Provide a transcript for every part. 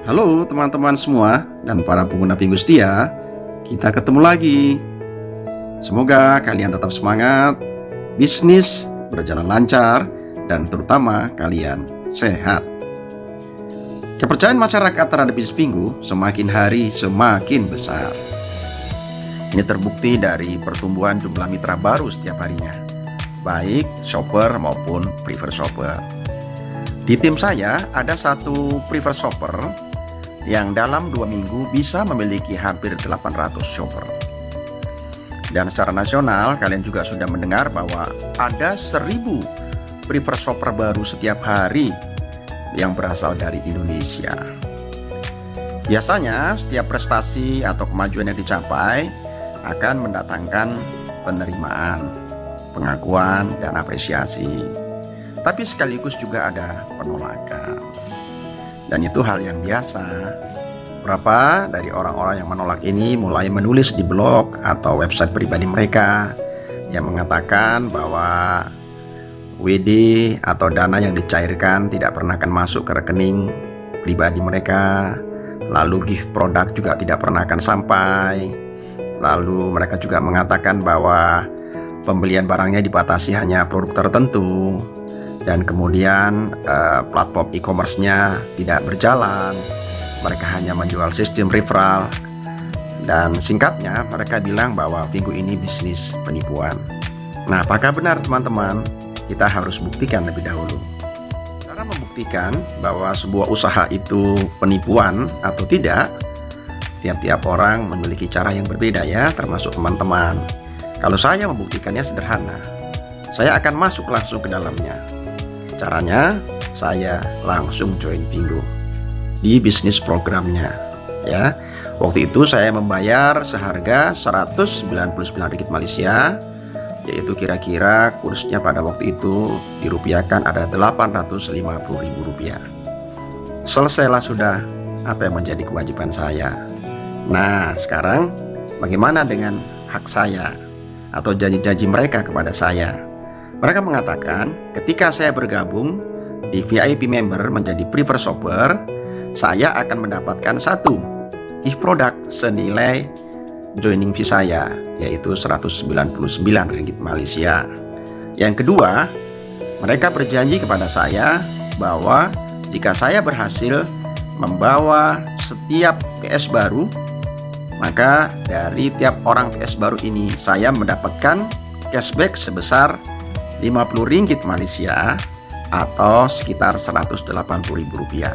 Halo teman-teman semua dan para pengguna Pingu setia, kita ketemu lagi. Semoga kalian tetap semangat, bisnis berjalan lancar, dan terutama kalian sehat. Kepercayaan masyarakat terhadap bisnis Pingu semakin hari semakin besar. Ini terbukti dari pertumbuhan jumlah mitra baru setiap harinya, baik shopper maupun prefer shopper. Di tim saya ada satu prefer shopper yang dalam 2 minggu bisa memiliki hampir 800 shopper. Dan secara nasional kalian juga sudah mendengar bahwa ada 1000 prefer shopper baru setiap hari yang berasal dari Indonesia. Biasanya setiap prestasi atau kemajuan yang dicapai akan mendatangkan penerimaan, pengakuan, dan apresiasi. Tapi sekaligus juga ada penolakan. Dan itu hal yang biasa. Beberapa dari orang-orang yang menolak ini mulai menulis di blog atau website pribadi mereka yang mengatakan bahwa WD atau dana yang dicairkan tidak pernah akan masuk ke rekening pribadi mereka. Lalu gift produk juga tidak pernah akan sampai. Lalu mereka juga mengatakan bahwa pembelian barangnya dibatasi hanya produk tertentu. Dan kemudian platform e-commerce-nya tidak berjalan. Mereka hanya menjual sistem referral. Dan singkatnya mereka bilang bahwa Pingu ini bisnis penipuan. Nah, apakah benar teman-teman? Kita harus buktikan lebih dahulu. Cara membuktikan bahwa sebuah usaha itu penipuan atau tidak, tiap-tiap orang memiliki cara yang berbeda ya, termasuk teman-teman. Kalau saya membuktikannya sederhana. Saya akan masuk langsung ke dalamnya. Caranya, saya langsung join Pingu di bisnis programnya ya. Waktu itu saya membayar seharga 199 ringgit Malaysia, yaitu kira-kira kursnya pada waktu itu dirupiahkan ada 850.000 rupiah. Selesailah sudah apa yang menjadi kewajiban saya. Nah, sekarang bagaimana dengan hak saya atau janji-janji mereka kepada saya? Mereka mengatakan ketika saya bergabung di VIP member menjadi prefer shopper, saya akan mendapatkan satu gift product senilai joining fee saya, yaitu 199 ringgit Malaysia. Yang kedua, mereka berjanji kepada saya bahwa jika saya berhasil membawa setiap PS baru, maka dari tiap orang PS baru ini saya mendapatkan cashback sebesar 50 ringgit Malaysia atau sekitar 180.000 rupiah.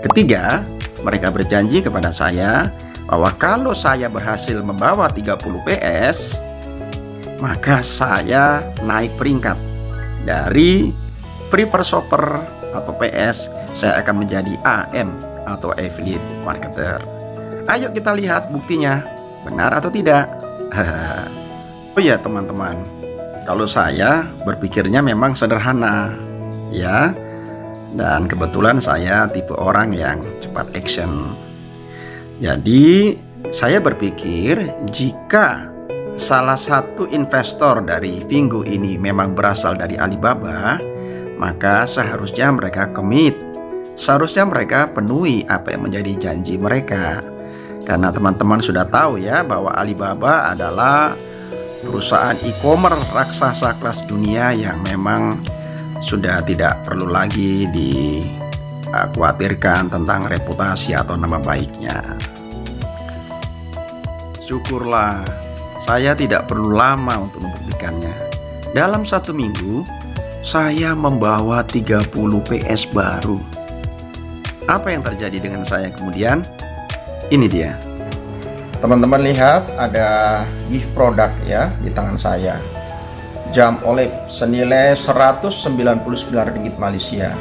Ketiga, mereka berjanji kepada saya bahwa kalau saya berhasil membawa 30 PS, maka saya naik peringkat dari prefer shopper atau PS, saya akan menjadi AM atau affiliate marketer. Ayo kita lihat buktinya, benar atau tidak? Oh ya teman-teman, kalau saya berpikirnya memang sederhana ya. Dan kebetulan saya tipe orang yang cepat action. Jadi saya berpikir jika salah satu investor dari Pingu ini memang berasal dari Alibaba, maka seharusnya mereka komit. Seharusnya mereka penuhi apa yang menjadi janji mereka. Karena teman-teman sudah tahu ya bahwa Alibaba adalah perusahaan e-commerce raksasa kelas dunia yang memang sudah tidak perlu lagi dikhawatirkan tentang reputasi atau nama baiknya. Syukurlah, saya tidak perlu lama untuk membuktikannya. Dalam 1 minggu, saya membawa 30 PS baru. Apa yang terjadi dengan saya kemudian? Ini dia. Teman-teman lihat ada gift produk ya di tangan saya. Jam OLED senilai 199 ringgit Malaysia.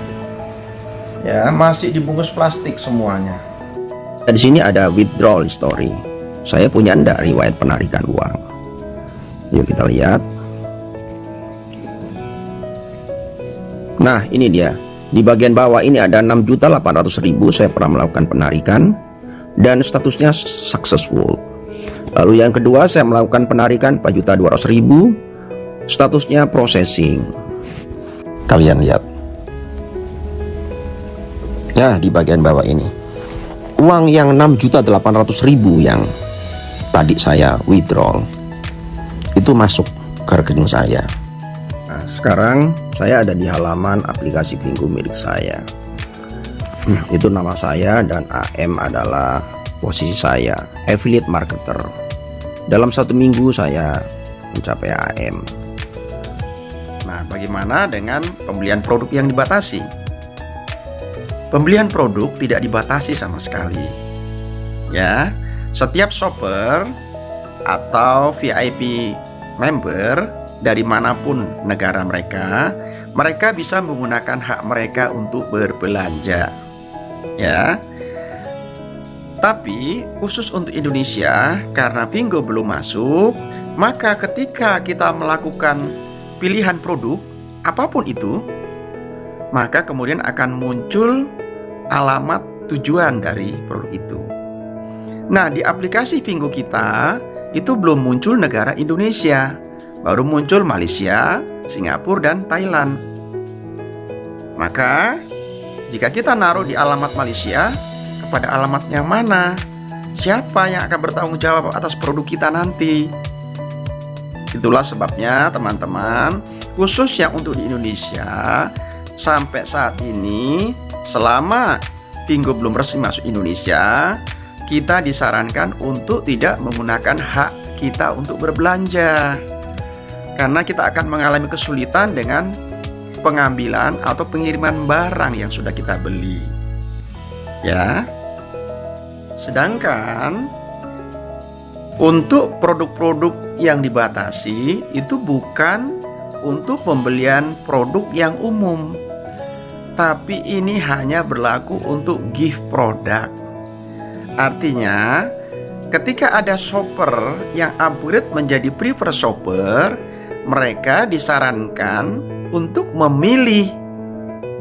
Ya, masih dibungkus plastik semuanya. Di sini ada withdrawal history. Saya punya ndak riwayat penarikan uang. Yuk kita lihat. Nah, ini dia. Di bagian bawah ini ada 6.800.000 saya pernah melakukan penarikan dan statusnya successful. Lalu yang kedua saya melakukan penarikan 4.200.000, statusnya processing. Kalian lihat ya di bagian bawah ini. uang yang 6.800.000 yang tadi saya withdraw itu masuk ke rekening saya. Nah, sekarang saya ada di halaman aplikasi Fingo milik saya. Itu nama saya dan AM adalah posisi saya, affiliate marketer. Dalam 1 minggu saya mencapai AM. Nah, bagaimana dengan pembelian produk yang dibatasi? Pembelian produk tidak dibatasi sama sekali. Ya, setiap shopper atau VIP member dari manapun negara mereka bisa menggunakan hak mereka untuk berbelanja. Ya. Tapi khusus untuk Indonesia, karena Fingo belum masuk, maka ketika kita melakukan pilihan produk apapun itu, maka kemudian akan muncul alamat tujuan dari produk itu. Nah, di aplikasi Fingo kita itu belum muncul negara Indonesia, baru muncul Malaysia, Singapura, dan Thailand. Maka jika kita naruh di alamat Malaysia, pada alamat yang mana? Siapa yang akan bertanggung jawab atas produk kita nanti? Itulah sebabnya teman-teman, khusus yang untuk di Indonesia, sampai saat ini selama Fingo belum resmi masuk Indonesia, kita disarankan untuk tidak menggunakan hak kita untuk berbelanja, karena kita akan mengalami kesulitan dengan pengambilan atau pengiriman barang yang sudah kita beli. Ya. Sedangkan untuk produk-produk yang dibatasi itu bukan untuk pembelian produk yang umum, tapi ini hanya berlaku untuk gift product. Artinya, ketika ada shopper yang upgrade menjadi preferred shopper, mereka disarankan untuk memilih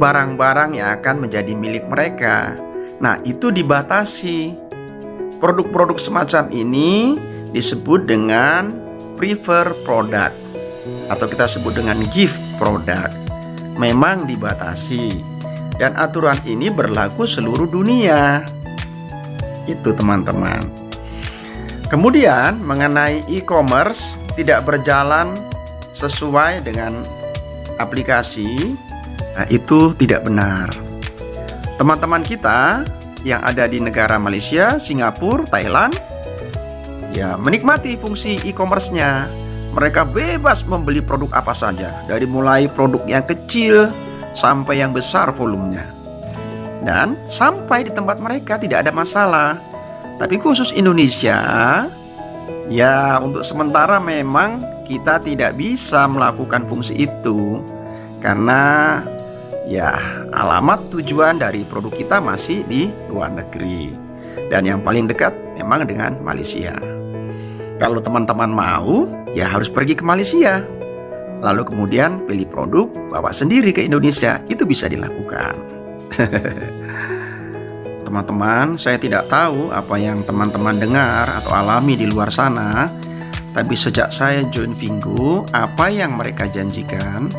barang-barang yang akan menjadi milik mereka. Nah, itu dibatasi. Produk-produk semacam ini disebut dengan preferred product atau kita sebut dengan gift product. Memang dibatasi, dan aturan ini berlaku seluruh dunia. Itu teman-teman. Kemudian mengenai e-commerce tidak berjalan sesuai dengan aplikasi, nah, itu tidak benar. Teman-teman kita yang ada di negara Malaysia, Singapura, Thailand, ya menikmati fungsi e-commerce-nya. Mereka bebas membeli produk apa saja, dari mulai produk yang kecil sampai yang besar volumenya. Dan sampai di tempat mereka tidak ada masalah. Tapi khusus Indonesia, ya untuk sementara memang kita tidak bisa melakukan fungsi itu, karena ya alamat tujuan dari produk kita masih di luar negeri, dan yang paling dekat memang dengan Malaysia. Kalau teman-teman mau, ya harus pergi ke Malaysia, lalu kemudian pilih produk, bawa sendiri ke Indonesia. Itu bisa dilakukan. Teman-teman, saya tidak tahu apa yang teman-teman dengar atau alami di luar sana, tapi sejak saya join Fingo, apa yang mereka janjikan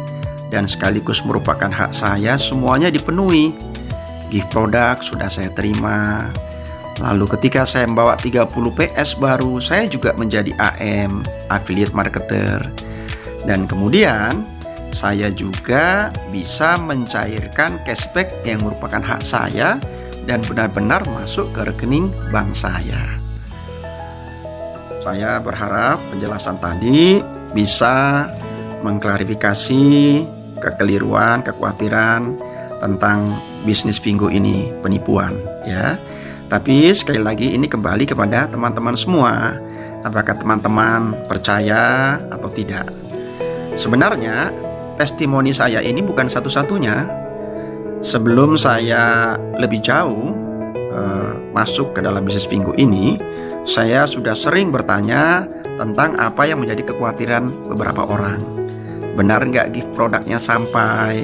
dan sekaligus merupakan hak saya, semuanya dipenuhi. Gift product sudah saya terima. Lalu ketika saya membawa 30 PS baru, saya juga menjadi AM, affiliate marketer. Dan kemudian saya juga bisa mencairkan cashback yang merupakan hak saya dan benar-benar masuk ke rekening bank saya. Saya berharap penjelasan tadi bisa mengklarifikasi kekeliruan, kekhawatiran tentang bisnis Fingo ini penipuan, ya. Tapi sekali lagi ini kembali kepada teman-teman semua, apakah teman-teman percaya atau tidak. Sebenarnya testimoni saya ini bukan satu-satunya. Sebelum saya lebih jauh masuk ke dalam bisnis Fingo ini, saya sudah sering bertanya tentang apa yang menjadi kekhawatiran beberapa orang. Benar nggak gift produknya sampai?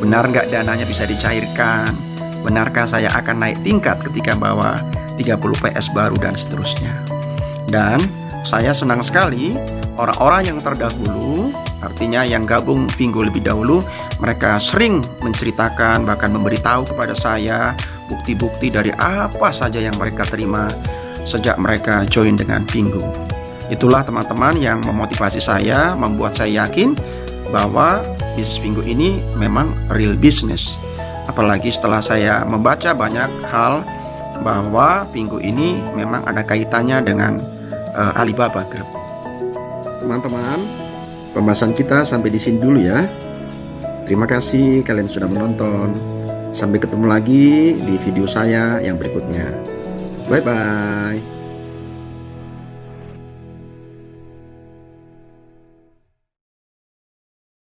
Benar nggak dananya bisa dicairkan? Benarkah saya akan naik tingkat ketika bawa 30 PS baru dan seterusnya? Dan saya senang sekali orang-orang yang terdahulu, artinya yang gabung Fingo lebih dahulu, mereka sering menceritakan, bahkan memberitahu kepada saya bukti-bukti dari apa saja yang mereka terima sejak mereka join dengan Pingu. Itulah teman-teman yang memotivasi saya, membuat saya yakin bahwa bisnis Pingu ini memang real business. Apalagi setelah saya membaca banyak hal bahwa Pingu ini memang ada kaitannya dengan Alibaba Group. Teman-teman, pembahasan kita sampai di sini dulu ya. Terima kasih kalian sudah menonton. Sampai ketemu lagi di video saya yang berikutnya. Bye-bye.